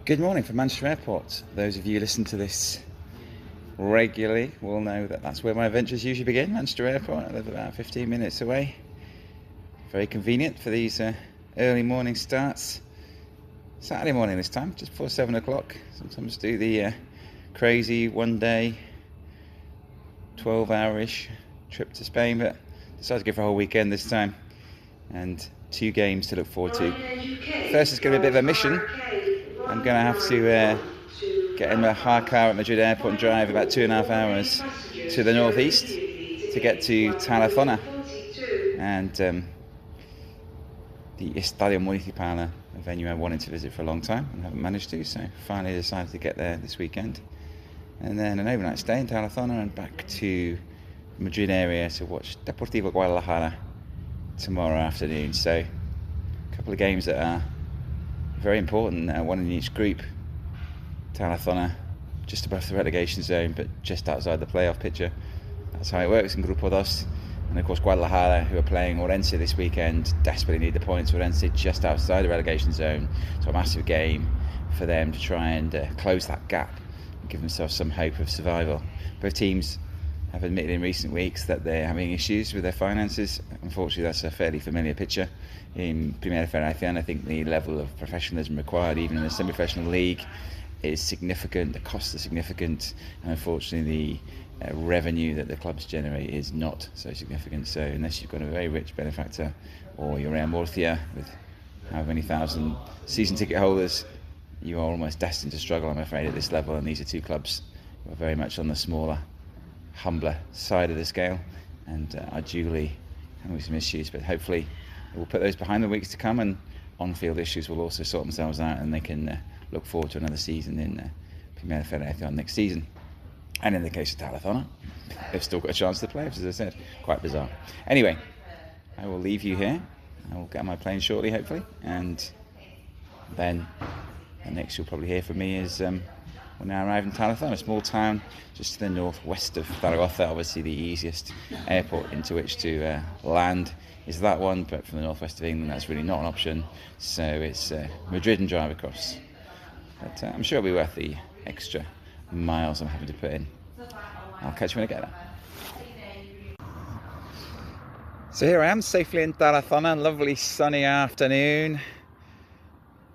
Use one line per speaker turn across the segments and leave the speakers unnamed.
Good morning from Manchester Airport. Those of you who listen to this regularly will know that that's where my adventures usually begin, Manchester Airport. I live about 15 minutes away. Very convenient for these early morning starts. Saturday morning this time, just before 7 o'clock. Sometimes do the crazy one day, 12-hour-ish trip to Spain, but decided to go for a whole weekend this time. And 2 games to look forward to. First is going to be a bit of a mission. I'm going to have to get in a hire car at Madrid Airport and drive about 2.5 hours to the northeast to get to Tarazona and the Estadio Municipal, a venue I wanted to visit for a long time and haven't managed to, so finally decided to get there this weekend. And then an overnight stay in Tarazona and back to Madrid area to watch Deportivo Guadalajara tomorrow afternoon. So a couple of games that are very important, one in each group. Tarazona just above the relegation zone but just outside the playoff picture. That's how it works in Grupo 2. And of course Guadalajara, who are playing Ourense this weekend, desperately need the points. Ourense just outside the relegation zone, so a massive game for them to try and close that gap and give themselves some hope of survival. Both teams have admitted in recent weeks that they're having issues with their finances. Unfortunately, that's a fairly familiar picture in Primera RFEF. I think the level of professionalism required, even in a semi-professional league, is significant. The costs are significant, and unfortunately, the revenue that the clubs generate is not so significant. So, unless you've got a very rich benefactor, or you're Real Murcia with however many thousand season ticket holders, you are almost destined to struggle, I'm afraid, at this level. And these are 2 clubs who are very much on the smaller, humbler side of the scale and are duly having some issues, but hopefully we'll put those behind the weeks to come, and on-field issues will also sort themselves out, and they can look forward to another season in Primera RFEF next season. And in the case of Tarazona, they've still got a chance to play, as I said. Quite bizarre. Anyway, I will leave you here. I will get on my plane shortly, hopefully, and then the next you'll probably hear from me is we'll now arrive in Tarazona, a small town just to the northwest of Zaragoza. Obviously the easiest airport into which to land is that one, but from the northwest of England that's really not an option, so it's Madrid and drive across. But I'm sure it'll be worth the extra miles I'm having to put in. I'll catch you when I get there. So here I am, safely in Tarazona, lovely sunny afternoon.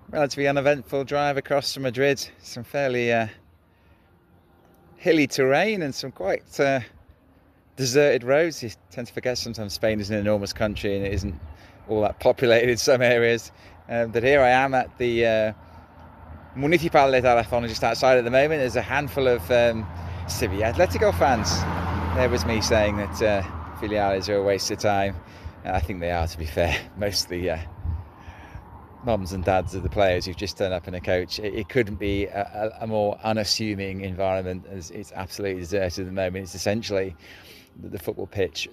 Relatively uneventful drive across from Madrid. Some fairly hilly terrain and some quite deserted roads. You tend to forget sometimes Spain is an enormous country and it isn't all that populated in some areas. But here I am at the Municipal de Tarazona, just outside at the moment. There's a handful of Sevilla Atletico fans. There was me saying that filiales are a waste of time. I think they are, to be fair. Mostly mums and dads of the players who've just turned up in a coach. It couldn't be a more unassuming environment, as it's absolutely deserted at the moment. It's essentially the football pitch,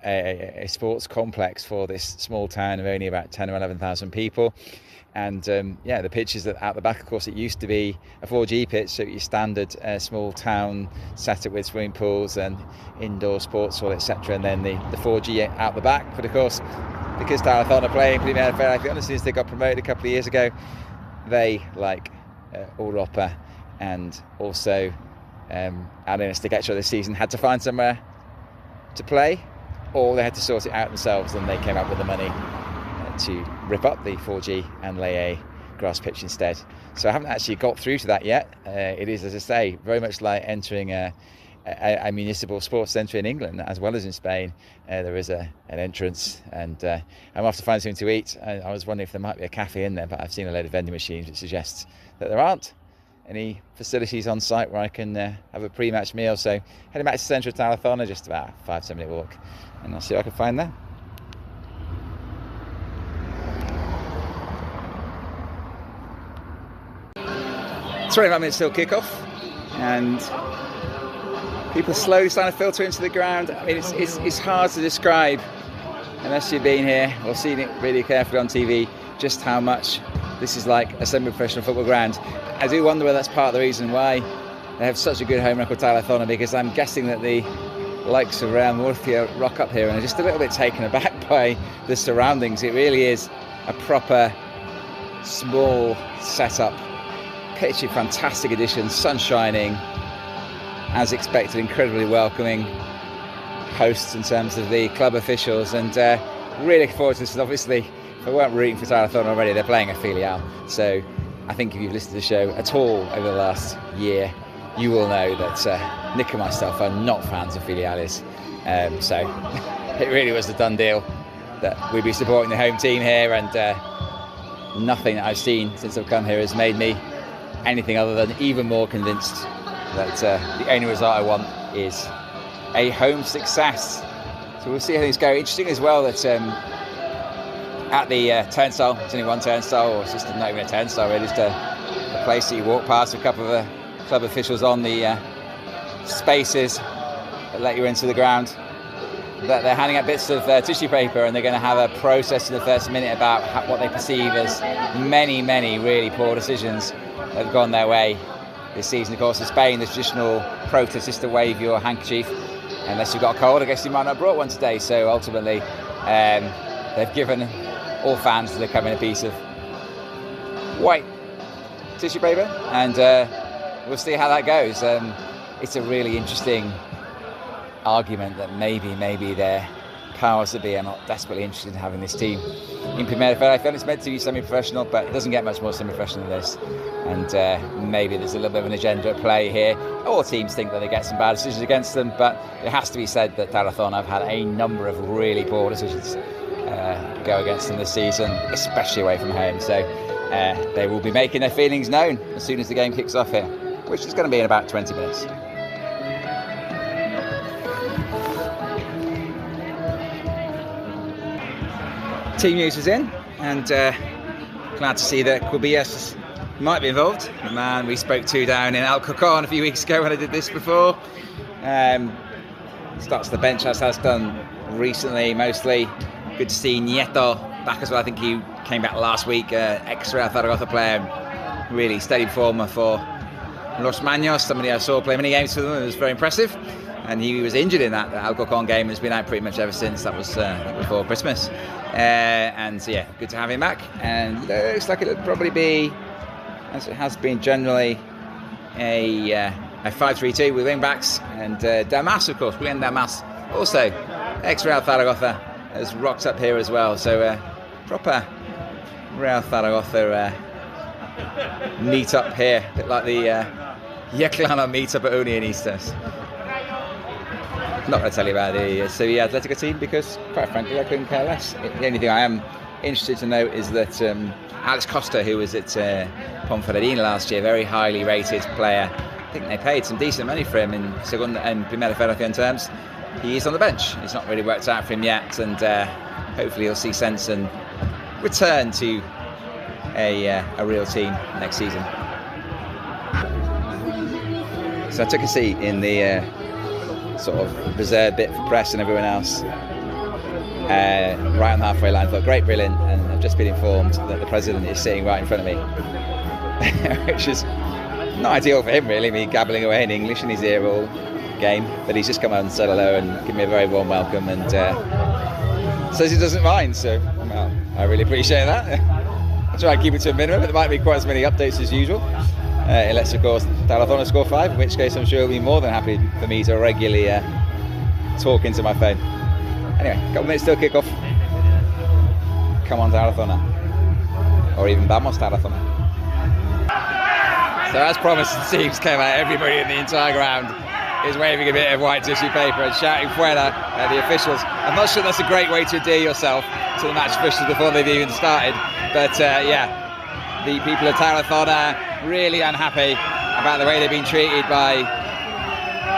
a sports complex for this small town of only about 10 or 11,000 people. And the pitch is at the back. Of course, it used to be a 4G pitch, so your standard small town setup with swimming pools and indoor sports hall, etc. And then the 4G out the back. But of course, because Tarazona are playing Primera RFEF, since they got promoted a couple of years ago, they, like Europa and also Aragon this season, had to find somewhere to play, or they had to sort it out themselves, and they came up with the money to rip up the 4G and lay a grass pitch instead. So I haven't actually got through to that yet. It is, as I say, very much like entering a municipal sports centre in England as well as in Spain. There is an entrance, and I'm off to find something to eat. I was wondering if there might be a cafe in there, but I've seen a load of vending machines which suggests that there aren't any facilities on site where I can have a pre-match meal. So heading back to central Tarazona, just about a 5-10 minute walk, and I'll see what I can find there. It's 25 minutes till kickoff, and people slowly starting to filter into the ground. I mean, it's hard to describe unless you've been here or seen it really carefully on TV just how much this is like a semi-professional football ground. I do wonder whether that's part of the reason why they have such a good home record, Tarazona, because I'm guessing that the likes of Real Murcia rock up here and are just a little bit taken aback by the surroundings. It really is a proper small setup Literally fantastic addition, sun shining, as expected, incredibly welcoming hosts in terms of the club officials, and really looking forward to this. Obviously, if I weren't rooting for Tarazona already, they're playing a filial, so I think if you've listened to the show at all over the last year, you will know that Nick and myself are not fans of filiales, so it really was a done deal that we'd be supporting the home team here, and nothing that I've seen since I've come here has made me anything other than even more convinced that the only result I want is a home success. So we'll see how things go. Interesting as well that at the turnstile, it's only one turnstile, or it's just not even a turnstile really, just a place that you walk past, a couple of the club officials on the spaces that let you into the ground, that they're handing out bits of tissue paper, and they're going to have a process in the first minute about what they perceive as many really poor decisions that have gone their way this season. Of course, in Spain, the traditional protest is to wave your handkerchief. Unless you've got a cold, I guess you might not have brought one today. So ultimately, they've given all fans that are coming a piece of white tissue paper, and we'll see how that goes. It's a really interesting argument that maybe their powers that be are not desperately interested in having this team in Primera RFEF. I feel it's meant to be semi-professional, but it doesn't get much more semi-professional than this, and maybe there's a little bit of an agenda at play here. All teams think that they get some bad decisions against them, but it has to be said that Tarazona have had a number of really poor decisions go against them this season, especially away from home, so they will be making their feelings known as soon as the game kicks off here, which is going to be in about 20 minutes. Team news is in, and glad to see that Cubillas might be involved. The man we spoke to down in Alcorcón a few weeks ago when I did this before. Starts the bench, as has done recently, mostly. Good to see Nieto back as well. I think he came back last week, ex-Real Zaragoza player, really steady performer for Los Maños, somebody I saw play many games for them. It was very impressive. And he was injured in that Alcorcón game and has been out pretty much ever since. That was before Christmas. And so, yeah, good to have him back. And looks like it'll probably be, as it has been generally, a 5-3-2 with wing backs. And Damas, of course, William Damas, also ex-Real Zaragoza, has rocked up here as well. So proper Real Zaragoza meet up here, a bit like the Yeclano meet up at Unionistas. Not going to tell you about the Sevilla Atletico team because, quite frankly, I couldn't care less. The only thing I am interested to note is that Alex Costa, who was at Ponferradina last year, very highly rated player, I think they paid some decent money for him in Segunda and Primera RFEF terms. He is on the bench. It's not really worked out for him yet, and hopefully he'll see sense and return to a real team next season. So I took a seat in the sort of reserved bit for press and everyone else, right on the halfway line. I thought, great, brilliant, and I've just been informed that the president is sitting right in front of me, which is not ideal for him really, me gabbling away in English in his ear all game, but he's just come out and said hello and given me a very warm welcome, and says he doesn't mind, so well, I really appreciate that. I'll try and keep it to a minimum, but there might be quite as many updates as usual. Unless, of course, Tarazona score 5, in which case I'm sure he'll be more than happy for me to regularly talk into my phone. Anyway, a couple minutes till kick-off. Come on, Tarazona. Or even vamos, Tarazona. So as promised, the teams came out. Everybody in the entire ground is waving a bit of white tissue paper and shouting fuera at the officials. I'm not sure that's a great way to endear yourself to the match officials before they've even started. But yeah, the people of Tarazona really unhappy about the way they've been treated by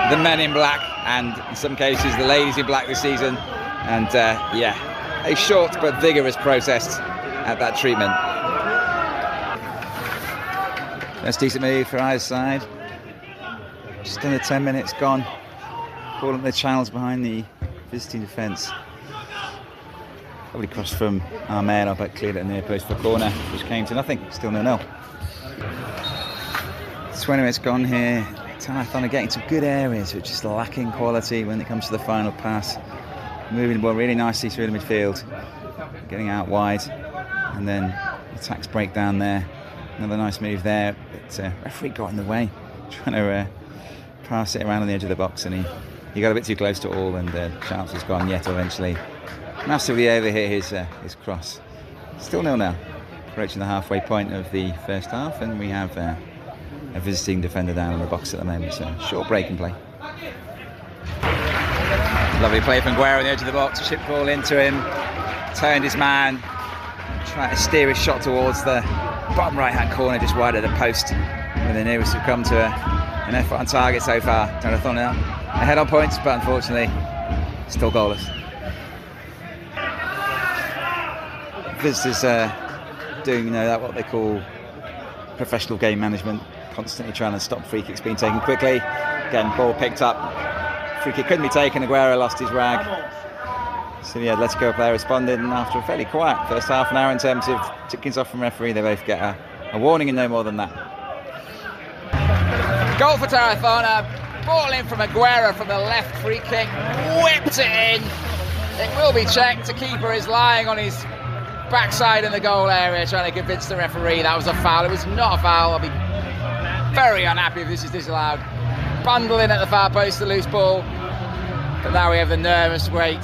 the men in black, and in some cases the ladies in black this season, and yeah, a short but vigorous protest at that treatment. That's a decent move for either side. Just under 10 minutes gone. Ball up the channels behind the visiting defence. Probably crossed from Armero, but cleared at the near post for a corner, which came to nothing. Still 0-0. 20 minutes gone here. Tarazona getting some good areas, which is lacking quality when it comes to the final pass. Moving the ball really nicely through the midfield, getting out wide, and then attacks break down there Another nice move there, but referee got in the way, trying to pass it around on the edge of the box, and he got a bit too close to it all, and the chance was gone. Yet eventually massively overhit his cross. Still 0-0, approaching the halfway point of the first half, and we have a visiting defender down in the box at the moment, so short break and play. Lovely play from Guerra on the edge of the box, chip ball into him, turned his man, trying to steer his shot towards the bottom right hand corner, just wide of the post, where the nearest have come to an effort on target so far. Tarazona ahead on points, but unfortunately still goalless. Visitors doing that what they call professional game management, constantly trying to stop free kicks being taken quickly. Again, ball picked up, free kick couldn't be taken, Aguero lost his rag. Sevilla Atletico player responded, and after a fairly quiet first half an hour in terms of tickings off from referee, they both get a warning and no more than that. Goal for Tarazona, ball in from Aguero from the left, free kick, whipped it in. It will be checked, the keeper is lying on his backside in the goal area trying to convince the referee that was a foul. It was not a foul. I'll be very unhappy if this is disallowed. Bundle in at the far post, the loose ball, but now we have the nervous wait.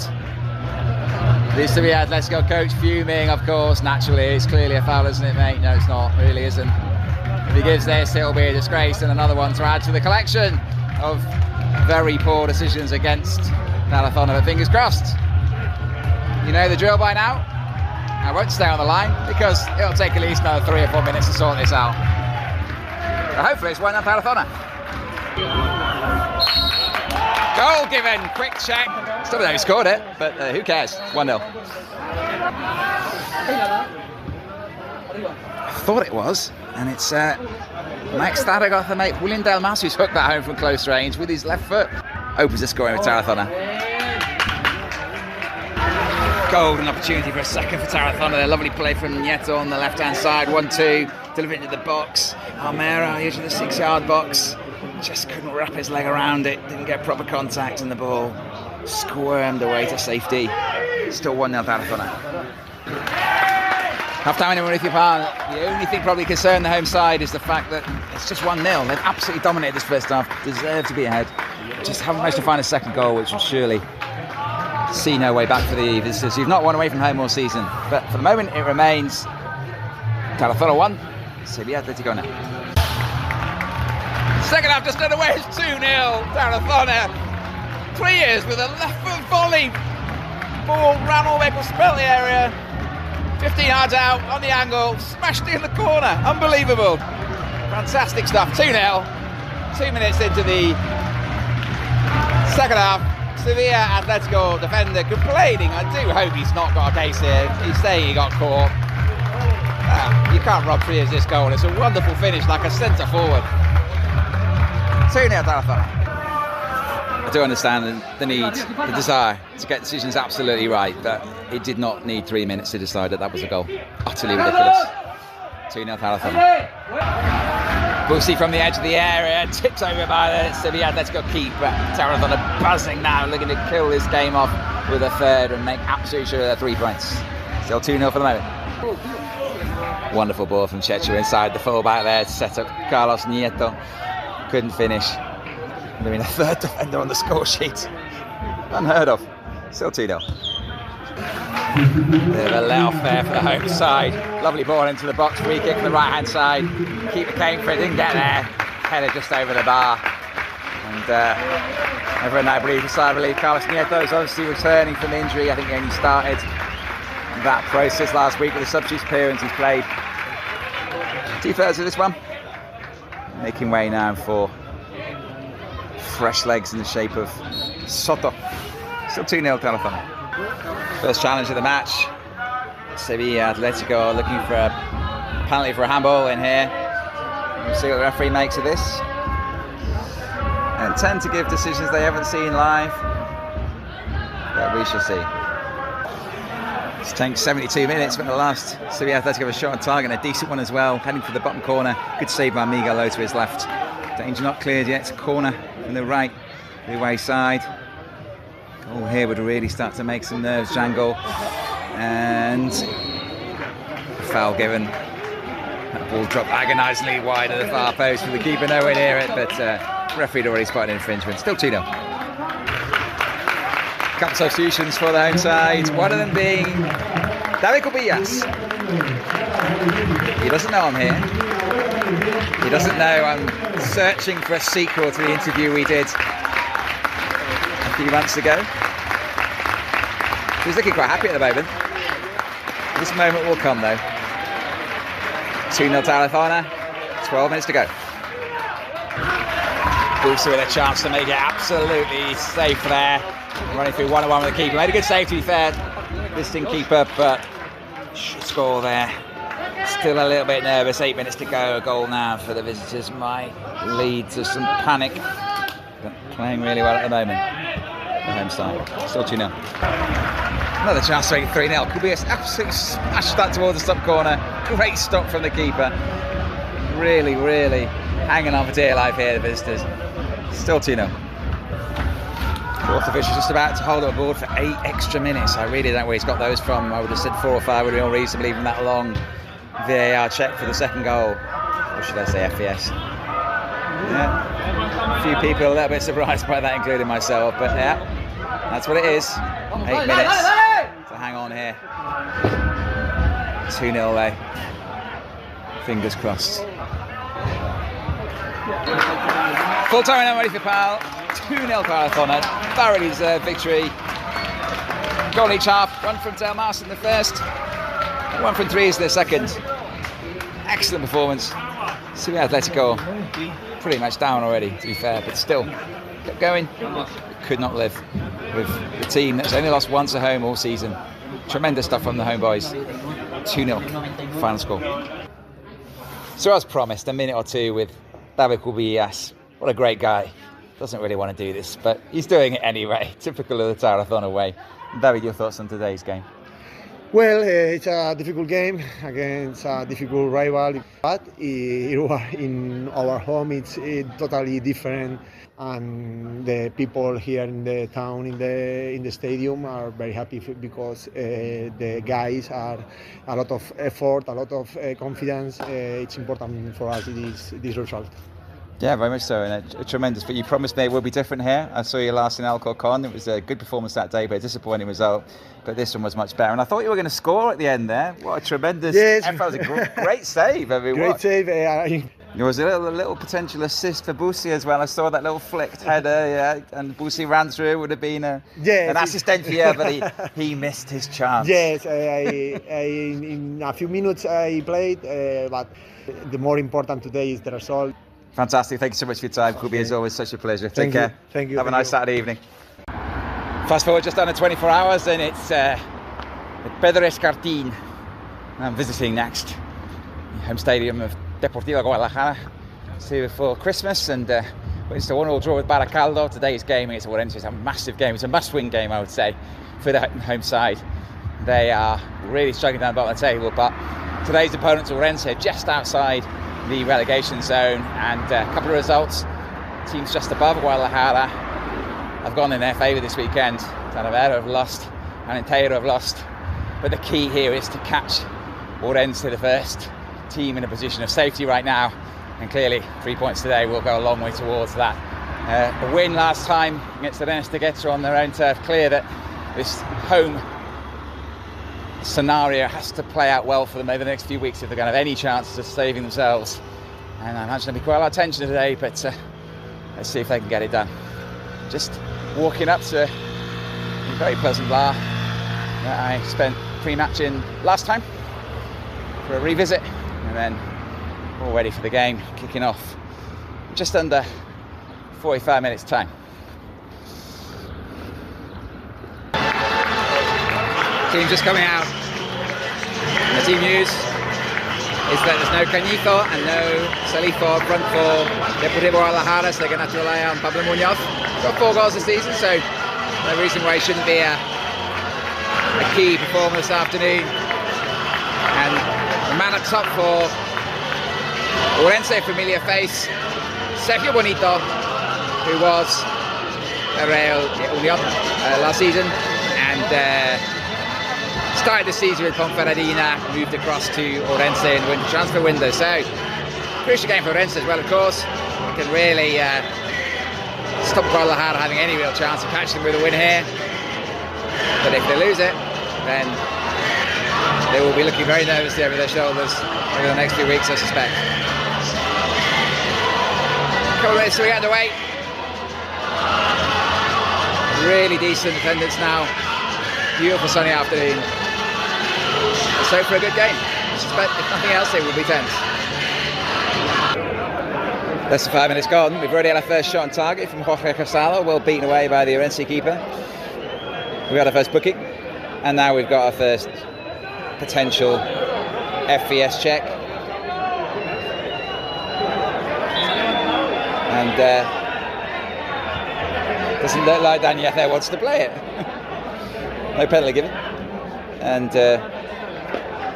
The Sevilla Atletico coach fuming, of course, naturally. It's clearly a foul, isn't it, mate? No, it's not, really isn't. If he gives this, it'll be a disgrace, and another one to add to the collection of very poor decisions against Tarazona, but fingers crossed. You know the drill by now. I won't stay on the line because it'll take at least another 3 or 4 minutes to sort this out. So hopefully it's 1-0 Tarazona. Goal given, quick check. Still though he scored it, but who cares? 1-0. I thought it was, and it's Max Zaragoza mate William Delmas who's hooked that home from close range with his left foot. Opens the scoring with Tarazona. Golden opportunity for a second for Tarazona. A lovely play from Nieto on the left-hand side. 1-2, delivered into the box. Almeida on the edge of the 6-yard box. Just couldn't wrap his leg around it. Didn't get proper contact, and the ball squirmed away to safety. Still 1-0 Tarazona. Half-time anyone with your partner. The only thing probably concerned the home side is the fact that it's just 1-0. They've absolutely dominated this first half. Deserve to be ahead. Just haven't managed to find a second goal, which will surely see no way back for the visitors who've not won away from home all season. But for the moment it remains Tarazona 1, Sevilla Atletico 0. Second half just underway, it's 2-0 Tarazona. Clears with a left foot volley. Ball ran all the way across the penalty area. 15 yards out on the angle, smashed it in the corner. Unbelievable. Fantastic stuff. 2-0. 2 minutes into the second half. Sevilla Atletico defender complaining. I do hope he's not got a case here. He's saying he got caught. You can't rob free as this goal. It's a wonderful finish, like a centre forward. 2-0 Tarazona. I do understand the need, the desire to get decisions absolutely right, but it did not need 3 minutes to decide that was a goal. Utterly ridiculous. 2-0 Tarazona. Busi from the edge of the area, tipped over by the Sevilla Atletico keeper. Tarazona buzzing now, looking to kill this game off with a third and make absolutely sure they're 3 points. Still 2-0 for the moment. Wonderful ball from Chechu inside the fullback there to set up Carlos Nieto. Couldn't finish. I mean, a third defender on the score sheet. Unheard of. Still 2-0. Bit of a let off there for the home side. Lovely ball into the box, free kick from the right hand side. Keeper came for it, didn't get there. Header just over the bar. And everyone I believe, I believe Carlos Nieto is obviously returning from injury. I think he only started that process last week with a substitute appearance. He's played 2/3 of this one. Making way now for fresh legs in the shape of Soto. Still 2-0 Tarazona. First challenge of the match. Sevilla Atletico looking for a penalty for a handball in here. We'll see what the referee makes of this. And tend to give decisions they haven't seen live. But we shall see. It's taken 72 minutes for the last Sevilla Atletico have a shot on target, and a decent one as well. Heading for the bottom corner. Good save by Miguel Lowe to his left. Danger not cleared yet. It's a corner from the right, the away side. Goal here would really start to make some nerves jangle. And a foul given. That ball dropped agonisingly wide of the far post with the keeper nowhere near it, but referee had already spotted an infringement. Still 2-0. Couple of substitutions for the home side, one of them being David Cubillas. He doesn't know I'm here. He doesn't know I'm searching for a sequel to the interview we did a few months ago. He's looking quite happy at the moment. This moment will come though. 2-0 Tarazona, 12 minutes to go. Pozo with a chance to make it absolutely safe there. Running through 1-on-1 with the keeper. Made a good save, to be fair. Visiting keeper, but should score there. Still a little bit nervous. 8 minutes to go. A goal now for the visitors might lead to some panic. But playing really well at the moment. The home side. Still 2-0. Another chance to make it 3-0. Could be an absolute smash that towards the top corner. Great stop from the keeper. Really, really hanging on for dear life here, the visitors. Still 2-0. Fourth official just about to hold up a board for 8 extra minutes. I really don't know where he's got those from. I would have said 4 or 5 would have been all reasonable, even that long VAR check for the second goal. Or should I say FES? Yeah. A few people are a little bit surprised by that, including myself. But yeah, that's what it is. 8 minutes to hang on here. 2-0 there. Fingers crossed. Full time now, ready for Pal. 2-0 Tarazona. Thoroughly deserved victory. Goal each half. One from Delmas in the first. One from Threes in the second. Excellent performance. Sevilla Atletico pretty much down already, to be fair, but still kept going. Could not live with the team that's only lost once at home all season. Tremendous stuff from the home boys. 2-0 final score. So as promised, a minute or two with David Cubillas. What a great guy. Doesn't really want to do this, but he's doing it anyway. Typical of the Tarazona way. David, your thoughts on today's game?
Well, it's a difficult game against a difficult rival, but in our home it's totally different, and the people here in the town, in the stadium, are very happy because the guys are a lot of effort, a lot of confidence. It's important for us this result.
Yeah, very much so, and tremendous. But you promised me it will be different here. I saw you last in Alcorcon. It was a good performance that day, but a disappointing result. But this one was much better. And I thought you were going to score at the end there. What a tremendous effort. That was a great save. I mean,
great save.
There was a little potential assist for Busi as well. I saw that little flicked header, yeah, and Busi ran through. It would have been an assistant here, but he missed his chance.
Yes, in a few minutes I played, but the more important today is the result.
Fantastic. Thank you so much for your time, Kubi. As always, such a pleasure. Take care.
Thank you.
Have a nice Saturday evening. Fast forward just under 24 hours and it's Pedro Escartin. I'm visiting next the home stadium of Deportivo Guadalajara for Christmas, and it's a 1-1 draw with Baracaldo. Today's game against Ourense is a massive game. It's a must-win game, I would say, for the home side. They are really struggling down the bottom of the table, but today's opponents, Ourense, are just outside the relegation zone, and a couple of results. Teams just above Guadalajara have gone in their favour this weekend. Talavera have lost and Inteiro have lost, but the key here is to catch Ourense, the first team in a position of safety right now, and clearly 3 points today will go a long way towards that. A win last time against the Directo on their own turf, clear that this home scenario has to play out well for them over the next few weeks if they're going to have any chances of saving themselves. And I imagine there'll be quite a lot of tension today, but let's see if they can get it done. Just walking up to a very pleasant bar that I spent pre-match in last time for a revisit, and then all ready for the game kicking off just under 45 minutes time. Team just coming out. The team news is that there's no Cañizo and no Salifo up front for Deportivo Guadalajara, so they're going to have to rely on Pablo Muñoz. Got 4 goals this season, so no reason why he shouldn't be a key performer this afternoon. And the man up top for Ourense, familiar face, Sergio Bonito, who was a Real Unión last season, and started the season with Ponferradina, moved across to Ourense in the transfer window. So, crucial game for Ourense as well, of course. It can really stop Guadalajara having any real chance of catching them with a win here. But if they lose it, then they will be looking very nervously over their shoulders over the next few weeks, I suspect. A couple of minutes to get underway. Really decent attendance now. Beautiful sunny afternoon. Let's hope for a good game. I suspect if nothing else, it will be tense. Less than 5 minutes gone. We've already had our first shot on target from Jorge Casalo, well beaten away by the Ourense keeper. We had our first booking, and now we've got our first potential FVS check. And doesn't look like Daniel wants to play it. No penalty given, and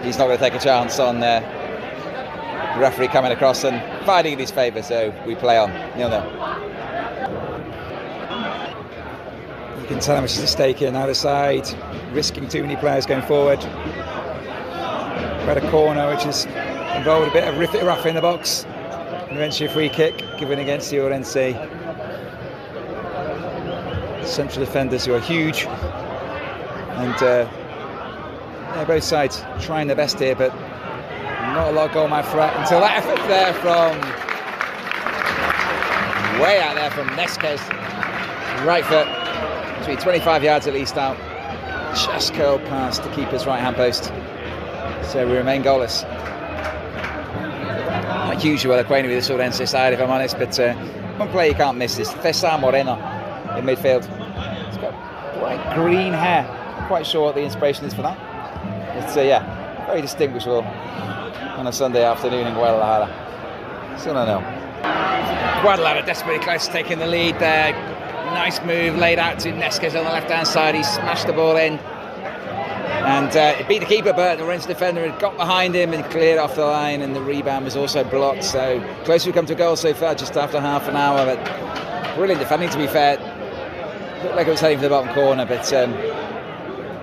he's not going to take a chance on the referee coming across and fighting in his favour, so we play on 0-0. You can tell how much is at stake here. Now the side risking too many players going forward. We had a corner which has involved a bit of riffy-raffy in the box, and eventually a free kick given against the Ourense central defenders, who are huge. And yeah, both sides trying their best here, but not a lot of goal-mouth threat until that effort there from way out there from Nesquez. Right foot, between 25 yards at least out. Just curled past the keeper's right-hand post. So we remain goalless. Not hugely well acquainted with this Ourense side, if I'm honest, but one player you can't miss is Cesar Moreno in midfield. He's got bright green hair. Quite sure what the inspiration is for that. It's yeah, very distinguishable on a Sunday afternoon in Guadalajara. Still don't know. Guadalajara desperately close to taking the lead there. Nice move laid out to Nesquez on the left-hand side. He smashed the ball in, and it beat the keeper, but the Ourense defender had got behind him and cleared off the line, and the rebound was also blocked. So close we come to a goal so far, just after half an hour. But brilliant defending, to be fair. Looked like it was heading for the bottom corner, but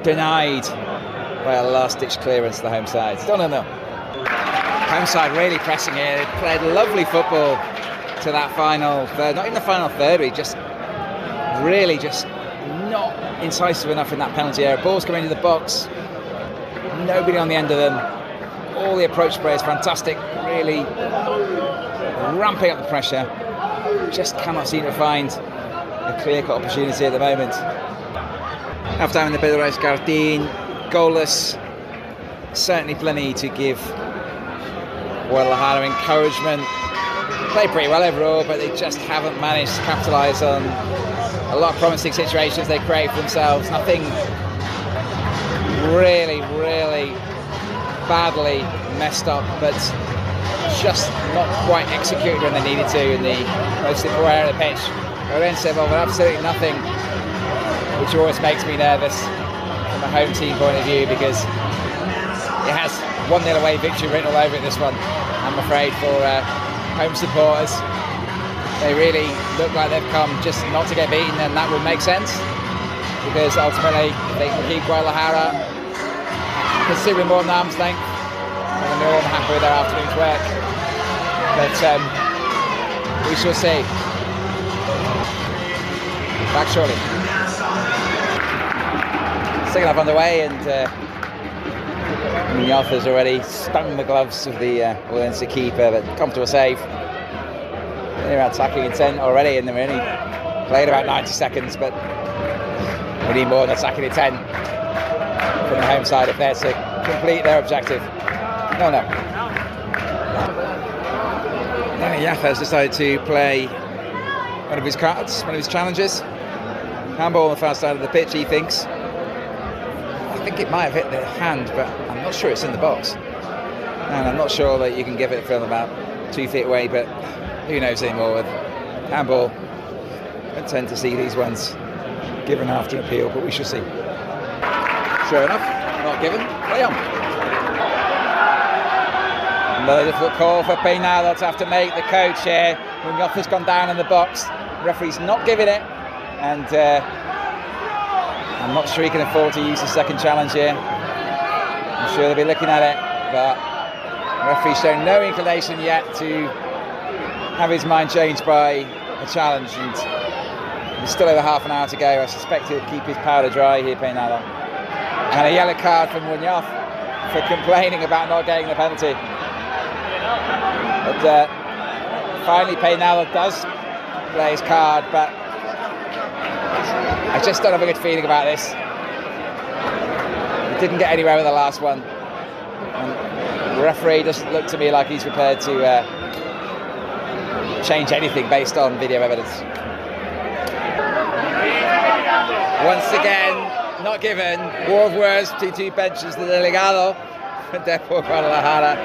denied by a last-ditch clearance to the home side. Still no. Home side really pressing here. They played lovely football to that final third. Not even the final third, just not incisive enough in that penalty area. Balls coming into the box. Nobody on the end of them. All the approach play is fantastic. Really ramping up the pressure. Just cannot seem to find a clear-cut opportunity at the moment. Half time in the Pedro Escartín, goalless. Certainly plenty to give Guadalajara encouragement. Played pretty well overall, but they just haven't managed to capitalise on a lot of promising situations they create for themselves. Nothing really badly messed up, but just not quite executed when they needed to in the most important area of the pitch. Ourense involved with absolutely nothing, which always makes me nervous from a home team point of view, because it has 1-0 away victory written all over it, this one, I'm afraid, for home supporters. They really look like they've come just not to get beaten, and that would make sense, because ultimately they can keep Guadalajara considerably more than arm's length, and they're all happy with their afternoon's work. But we shall see. Back shortly. Second half on the way, and Munoz has already stung the gloves of the Ourense keeper, but come to a save. They're attacking intent already, and they've only played about 90 seconds, but we need more than attacking intent from the home side if they're to complete their objective. No. Yafa has decided to play one of his cards, one of his challenges. Handball on the far side of the pitch, he thinks. I think it might have hit the hand, but I'm not sure it's in the box. And I'm not sure that you can give it from about 2 feet away, but who knows anymore with handball. I tend to see these ones given after an appeal, but we shall see. Sure enough, not given. Play on. Another difficult call for Peinado to have to make. The coach here. Munoz has gone down in the box. The referee's not giving it, and I'm not sure he can afford to use the second challenge here. I'm sure they'll be looking at it, but the referee's shown no inclination yet to have his mind changed by a challenge, and there's still over half an hour to go. I suspect he'll keep his powder dry here, Peinado. And a yellow card from Muñoz for complaining about not getting the penalty. But finally Peinado does play his card, but I just don't have a good feeling about this. He didn't get anywhere with the last one. And the referee doesn't look to me like he's prepared to change anything based on video evidence. Once again, not given. War of words between two benches. The delegado for Depor Guadalajara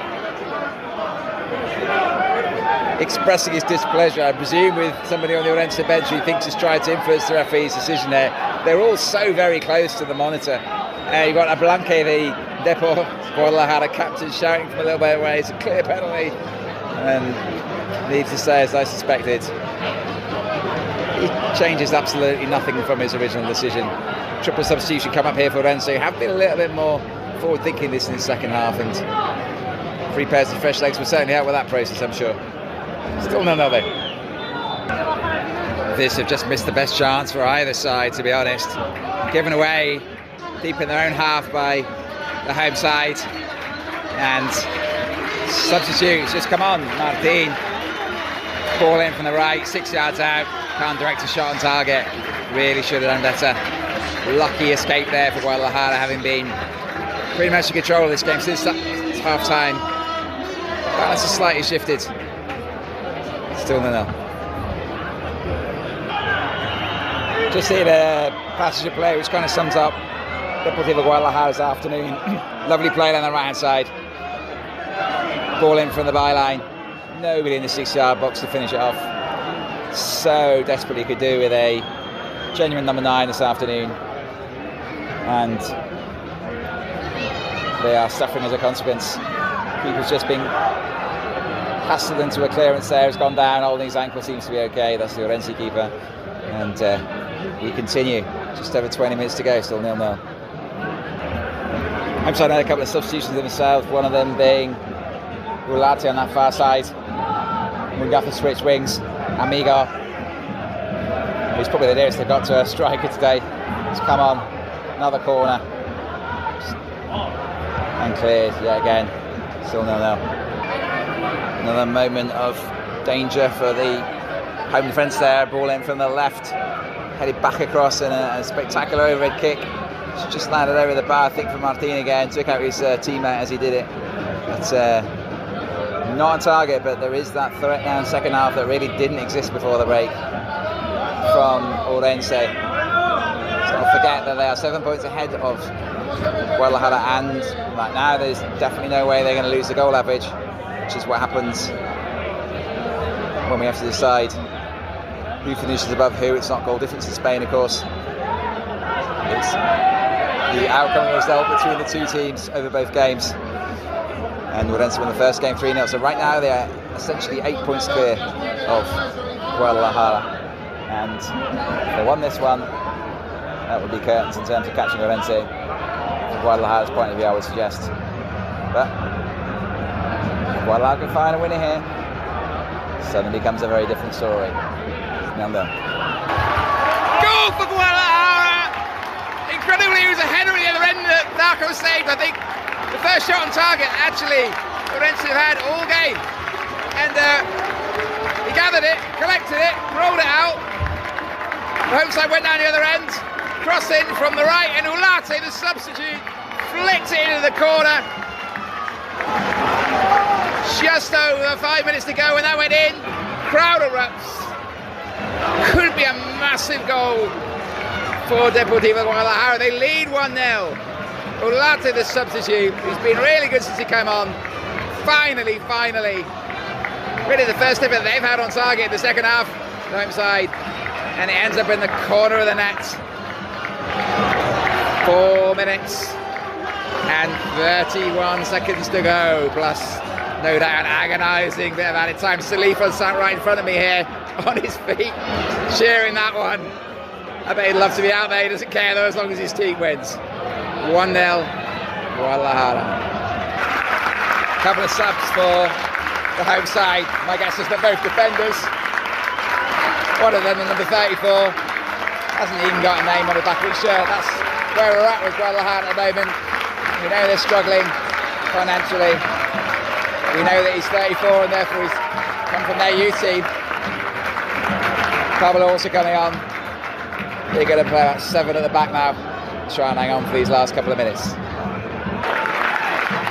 expressing his displeasure, I presume, with somebody on the Ourense bench who thinks he's trying to influence the referee's decision there. They're all so very close to the monitor. You've got Blanque, the Depor Guadalajara captain, shouting from a little bit away, it's a clear penalty. And needs to say, as I suspected, he changes absolutely nothing from his original decision. Triple substitution come up here for Ourense, who have been a little bit more forward-thinking this in the second half, and 3 pairs of fresh legs will certainly help with that process, I'm sure. Still 0-0 though. This have just missed the best chance for either side, to be honest. Given away deep in their own half by the home side, and substitutes just come on. Martin, ball in from the right, 6 yards out, can't direct a shot on target. Really should have done better. Lucky escape there for Guadalajara, having been pretty much in control of this game since half time. Balance has slightly shifted. Still 0-0. Just seeing a passage of play which kind of sums up Deportivo Guadalajara's afternoon. Lovely play down the right hand side. Ball in from the byline. Nobody in the 6-yard box to finish it off. So desperately could do with a genuine number 9 this afternoon. And they are suffering as a consequence. Keeper's just been hassled into a clearance there, has gone down, holding his ankle, seems to be okay. That's the Ourense keeper. And we continue. Just over 20 minutes to go, still 0-0. I'm sorry, a couple of substitutions themselves, one of them being Ulate on that far side. Mungafa switch wings. Amigo, who's probably the nearest they've got to a striker today, has come on. Another corner. And cleared yet again. Still 0-0. Another moment of danger for the home defence there. Ball in from the left. Headed back across in a spectacular overhead kick. Just landed over the bar, I think, for Martin again. Took out his teammate as he did it. It's not on target, but there is that threat now in the second half that really didn't exist before the break from Ourense. So don't forget that they are 7 points ahead of Guadalajara, and right now there's definitely no way they're going to lose the goal average, which is what happens when we have to decide who finishes above who. It's not goal difference in Spain, of course. It's the outcome result between the two teams over both games. And Ourense won the first game 3-0. So right now they are essentially 8 points clear of Guadalajara. And if they won this one, that would be curtains in terms of catching Ourense. From Guadalajara's point of view, I would suggest. But Guadalajara can find a winner here. Suddenly becomes a very different story. 0-0.
Goal for Guadalajara! Incredibly, it was a header at the other end that Darko saved, I think. The first shot on target, actually, Ourense have had all game. And he gathered it, collected it, rolled it out. The home side went down the other end, cross in from the right, and Ulate, the substitute, flicked it into the corner. Just over 5 minutes to go when that went in. Crowd erupts. Could be a massive goal for Deportivo Guadalajara. They lead 1-0. Ulate, the substitute, who's been really good since he came on. Finally, really the first effort they've had on target in the second half, the home side, and it ends up in the corner of the net. 4 minutes and 31 seconds to go, plus no doubt an agonising bit of added time. Salifa sat right in front of me here on his feet, cheering that one. I bet he'd love to be out there. He doesn't care though, as long as his team wins. 1-0 Guadalajara. Couple of subs for the home side. My guess is they're both defenders. One of them, the number 34, hasn't even got a name on the back of his shirt. That's where we're at with Guadalajara at the moment. We know they're struggling financially. We know that he's 34 and therefore he's come from their youth team. Couple also coming on. They're going to play about 7 at the back now. Try and hang on for these last couple of minutes.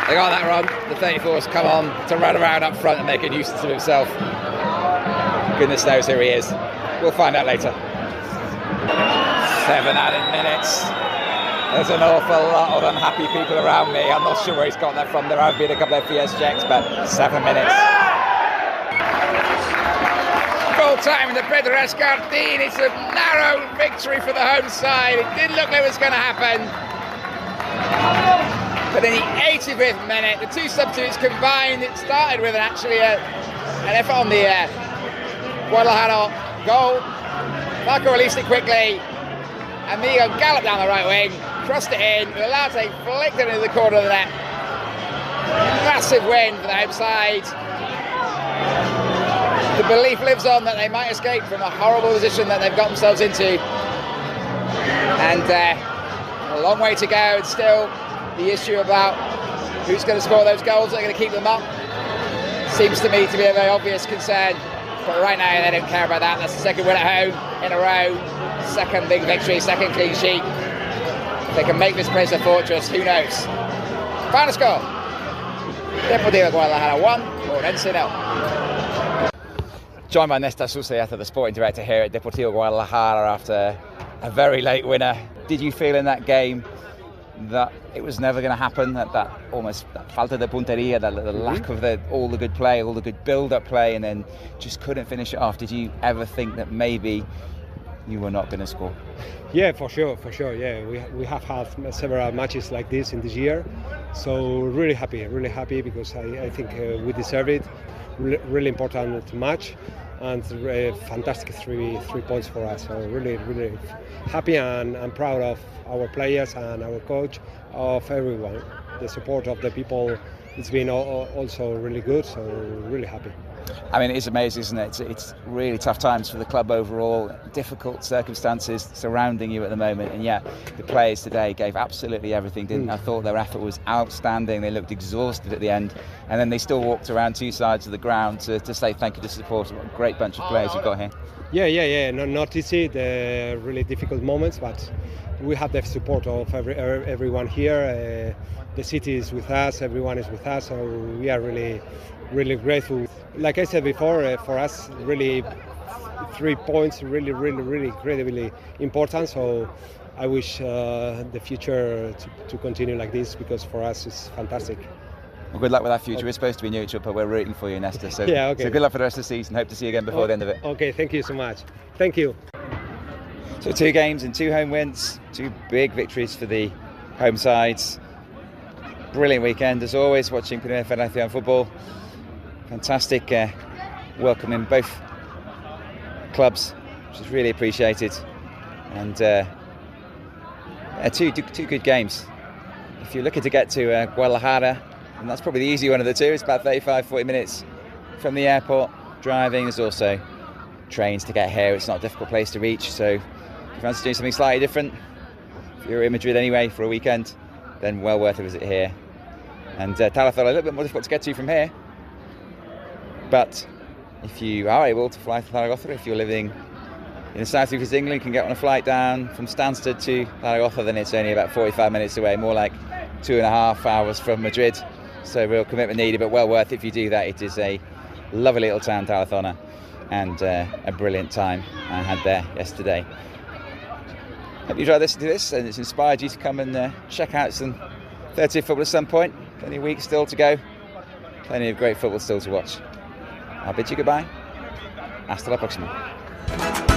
They got that wrong. The 34's come on to run around up front and make a nuisance of himself. Goodness knows who he is. We'll find out later. 7 added minutes. There's an awful lot of unhappy people around me. I'm not sure where he's got that from. There have been a couple of FES checks, but 7 minutes. Full time in the Pedro Escartin. It's a narrow victory for the home side. It didn't look like it was going to happen. But in the 85th minute, the two substitutes combined. It started with an effort on the Guadalajara goal. Marco released it quickly. Amigo galloped down the right wing, crossed it in. Velate flicked it into the corner of the net. Massive win for the home side. The belief lives on that they might escape from a horrible position that they've got themselves into. And a long way to go, and still the issue about who's going to score those goals that are going to keep them up seems to me to be a very obvious concern. But right now they don't care about that. That's the second win at home in a row, second big victory, second clean sheet. If they can make this place a fortress, who knows? Final score: Deportivo Guadalajara 1, Ourense 0. Joined by Néstor Suceyata, the sporting director here at Deportivo Guadalajara, after a very late winner. Did you feel in that game that it was never going to happen, that falta de punteria, the lack of all the good play, all the good build-up play, and then just couldn't finish it off? Did you ever think that maybe you were not going to score?
Yeah, for sure. Yeah, we have had several matches like this in this year, so really happy because I think we deserve it. Really important match, and fantastic three points for us. So really happy and proud of our players and our coach, of everyone. The support of the people, it's been also really good, so really happy.
I mean, it's amazing, isn't it? It's really tough times for the club overall, difficult circumstances surrounding you at the moment, and yet the players today gave absolutely everything, didn't I thought their effort was outstanding. They looked exhausted at the end, and then they still walked around two sides of the ground to say thank you to support. What a great bunch of players we've got here.
Yeah. Not easy, the really difficult moments, but we have the support of everyone here. The city is with us, everyone is with us, so we are really grateful. Like I said before, for us, really 3 points, really incredibly important. So I wish the future to continue like this, because for us it's fantastic.
Well, good luck with that future. We're supposed to be neutral, but we're rooting for you, Néstor. So,
yeah, okay.
So good luck for the rest of the season. Hope to see you again before the end of it.
Okay, thank you so much. Thank you.
So 2 games and 2 home wins, 2 big victories for the home sides. Brilliant weekend as always, watching Primera RFEF football. Fantastic welcome in both clubs, which is really appreciated. And two good games. If you're looking to get to Guadalajara, and that's probably the easy one of the two, it's about 35-40 minutes from the airport driving. There's also trains to get here. It's not a difficult place to reach, so if you fancy doing something slightly different, if you're in Madrid anyway for a weekend, then well worth a visit here. And Tarazona a little bit more difficult to get to from here, but if you are able to fly to Zaragoza, if you're living in the south of England, you can get on a flight down from Stansted to Zaragoza, then it's only about 45 minutes away, more like 2.5 hours from Madrid. So real commitment needed, but well worth it if you do that. It is a lovely little town, Tarazona, and a brilliant time I had there yesterday. Hope you enjoyed listening to this and it's inspired you to come and check out some 30th football at some point. Plenty of weeks still to go, plenty of great football still to watch. I'll bid you goodbye. Hasta la próxima.